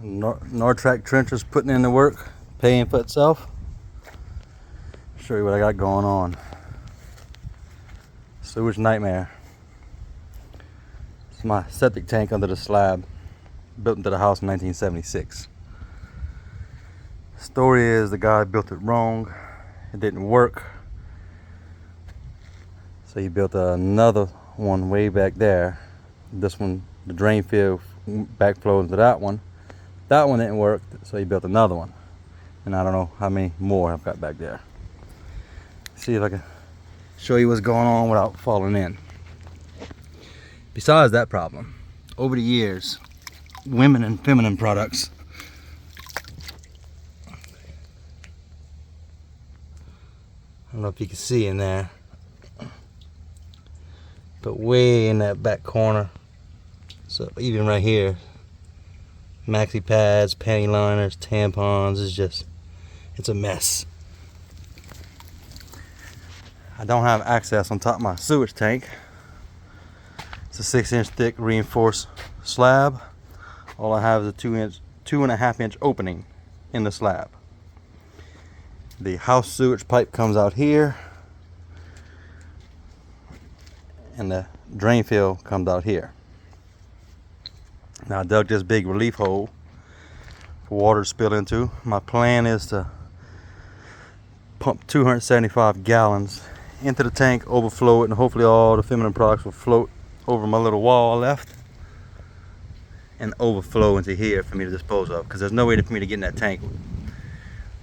Nortrack trenchers putting in the work, paying for itself. Show you what I got going on. Sewage nightmare. It's my septic tank under the slab, built into the house in 1976. Story is the guy built it wrong. It didn't work. So he built another one way back there. This one, the drain field backflows into that one. That one didn't work, so he built another one. And I don't know how many more I've got back there. See if I can show you what's going on without falling in. Besides that problem, over the years, women and feminine products I don't know if you can see in there, but way in that back corner, so even right here, maxi pads, panty liners, tampons, it's a mess. I don't have access on top of my sewage tank. It's a 6-inch thick reinforced slab. All I have is a 2.5 inch opening in the slab. The house sewage pipe comes out here, and the drain field comes out here. Now I dug this big relief hole for water to spill into. My plan is to pump 275 gallons into the tank, overflow it, and hopefully all the feminine products will float over my little wall left and overflow into here for me to dispose of, because there's no way for me to get in that tank.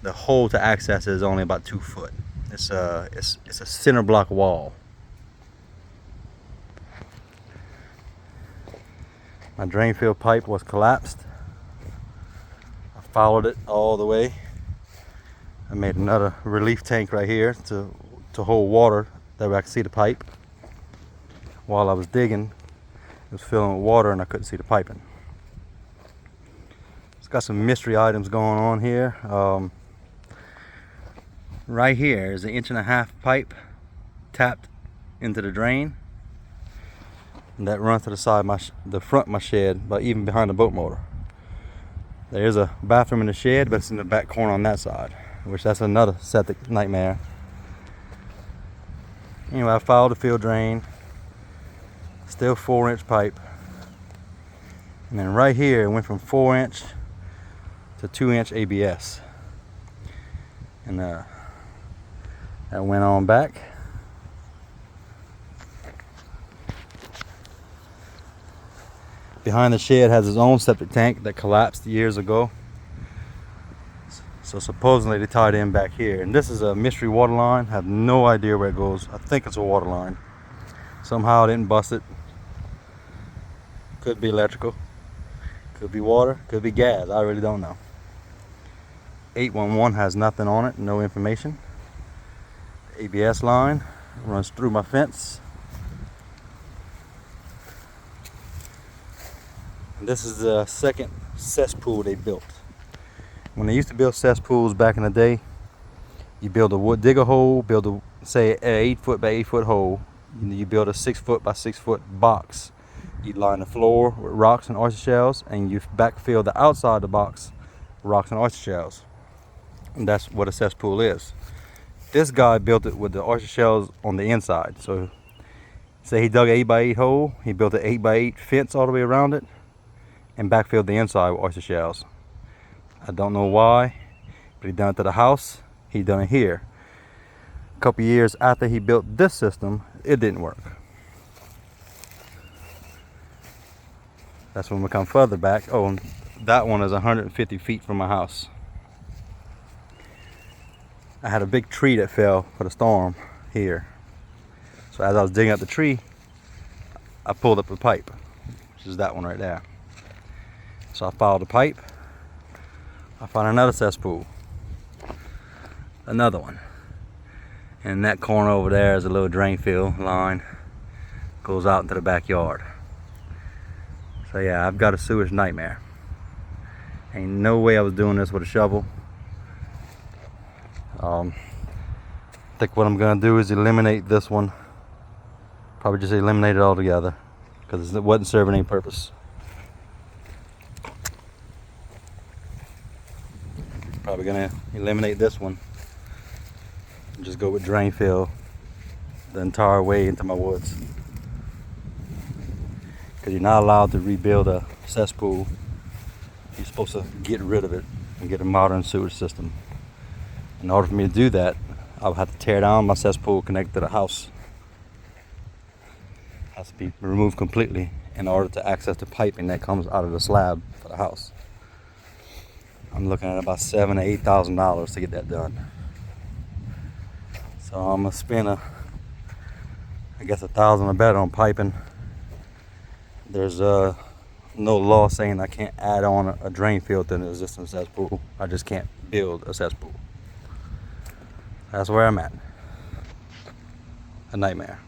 The hole to access it is only about 2 foot. It's a center block wall. My drain field pipe was collapsed. I followed it all the way. I made another relief tank right here to hold water, that way I could see the pipe. While I was digging, it was filling with water and I couldn't see the piping. It's got some mystery items going on here. Right here is an 1.5 inch pipe tapped into the drain, and that runs to the side of the front of my shed, but even behind the boat motor. There's a bathroom in the shed, but it's in the back corner on that side, which that's another septic nightmare. Anyway, I followed the field drain, still 4-inch pipe, and then right here it went from 4-inch to 2-inch ABS, and that went on back. Behind the shed has its own septic tank that collapsed years ago. So supposedly they tied in back here. And this is a mystery water line. I have no idea where it goes. I think it's a water line. Somehow I didn't bust it. Could be electrical. Could be water. Could be gas. I really don't know. 811 has nothing on it. No information. The ABS line runs through my fence. This is the second cesspool they built. When they used to build cesspools back in the day, you build a dig a hole, say an 8 foot by 8 foot hole. You build a 6 foot by 6 foot box. You line the floor with rocks and oyster shells, and you backfill the outside of the box with rocks and oyster shells. And that's what a cesspool is. This guy built it with the oyster shells on the inside. So say he dug an 8 by 8 hole, he built an 8 by 8 fence all the way around it and backfilled the inside with oyster shells. I don't know why, but he done it to the house. He done it here. A couple years after he built this system, it didn't work. That's when we come further back. Oh, and that one is 150 feet from my house. I had a big tree that fell for the storm here. So as I was digging up the tree, I pulled up a pipe, which is that one right there. So I followed the pipe. I found another cesspool, another one, and in that corner over there is a little drain field line, goes out into the backyard. So yeah, I've got a sewage nightmare. Ain't no way I was doing this with a shovel. I think what I'm gonna do is eliminate this one. Probably just eliminate it altogether, because it wasn't serving any purpose. probably gonna eliminate this one and just go with drain fill the entire way into my woods, because you're not allowed to rebuild a cesspool. You're supposed to get rid of it and get a modern sewage system. In order for me to do that, I would have to tear down my cesspool connected to the house. It has to be removed completely in order to access the piping that comes out of the slab for the house. I'm looking at about $7,000 to $8,000 to get that done. So I'm gonna spend I guess $1,000 or better on piping. There's no law saying I can't add on a drain field to an existing cesspool. I just can't build a cesspool. That's where I'm at. A nightmare.